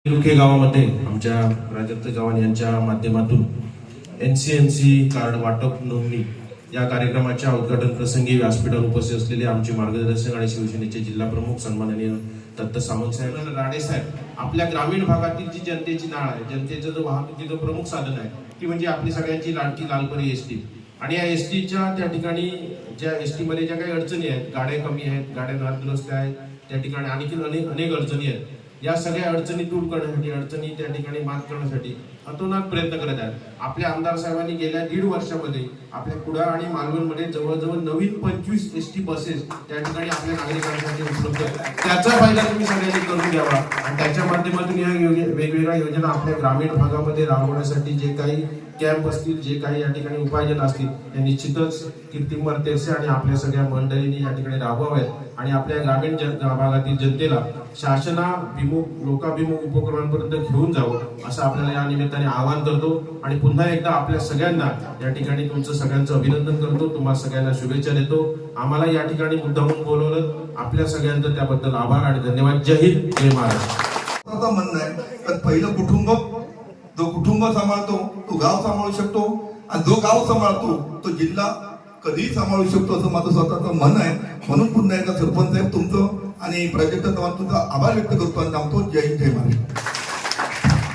रुखे गावामध्ये आमच्या प्राजक्त चव्हाण यांच्या माध्यमातून NCNC कार्ड वाटप नोंदणी या कार्यक्रमाच्या उद्घाटन प्रसंगी व्यासपीठावर उपस्थित असलेले आमचे मार्गदर्शक आणि शिवसेनेचे जिल्हा प्रमुख सन्माननीय दत्त सामंत साहेब राणे साहेब आपल्या ग्रामीण भागातील जी जनतेची नाळ आहे, जनतेचं जो वाहतुकीचं प्रमुख साधन आहे ती म्हणजे आपली सगळ्यांची लाडकी लालपरी एसटी. आणि या एसटीच्या त्या ठिकाणी ज्या एसटी मध्ये ज्या काही अडचणी आहेत, गाड्या कमी आहेत, गाड्या नादुरुस्त आहेत, त्या ठिकाणी आणखी अनेक अडचणी आहेत. या सगळ्या अडचणी दूर करण्यासाठी, अडचणी त्या ठिकाणी मात करण्यासाठी अतोनात प्रयत्न करत आहेत. आपल्या आमदार साहेबांनी गेल्या 1.5 वर्षामध्ये आपल्या कुडाळ आणि मालवणमध्ये जवळजवळ नवीन 25 एसटी बसेस त्या ठिकाणी आपल्या नागरिकांसाठी उपलब्ध आहेत. त्याचा फायदा तुम्ही सगळ्यांनी करून घ्यावा आणि त्याच्या माध्यमातून या वेगवेगळ्या योजना आपल्या ग्रामीण भागामध्ये राबवण्यासाठी जे काही कॅम्प असतील, जे काही या ठिकाणी उपाययोजना असतील, त्या निश्चितच कीर्तिमर तेरसे आणि आपल्या सगळ्या मंडळींनी या ठिकाणी राबवाव्यात आणि आपल्या ग्रामीण भागातील जनतेला शासनाभिमुख, लोकाभिमुख उपक्रमांपर्यंत घेऊन जावं असं आपल्याला या निमित्ताने आवाहन करतो. आणि पुन्हा एकदा आपल्या सगळ्यांना या ठिकाणी तुमचं सगळ्यांचं अभिनंदन करतो. तुम्हाला सगळ्यांना शुभेच्छा देतो. आम्हाला या ठिकाणी मुद्दामून बोलवलं, आपल्या सगळ्यांचं त्याबद्दल आभार आणि धन्यवाद. जय हिंद, जय महाराष्ट्र. म्हणणं आहे तर पहिलं कुटुंब, जो कुटुंब सांभाळतो तो गाव सांभाळू शकतो आणि जो गाव सांभाळतो तो जिल्हा कधीही सांभाळू शकतो असं माझं स्वतःचं मन आहे. म्हणून पुन्हा एकदा सरपंच साहेब तुमचं आणि प्राजक्त चव्हाण तुमचा आभार व्यक्त करतो आणि सांगतो जय हिंद, जय महाराष्ट्र.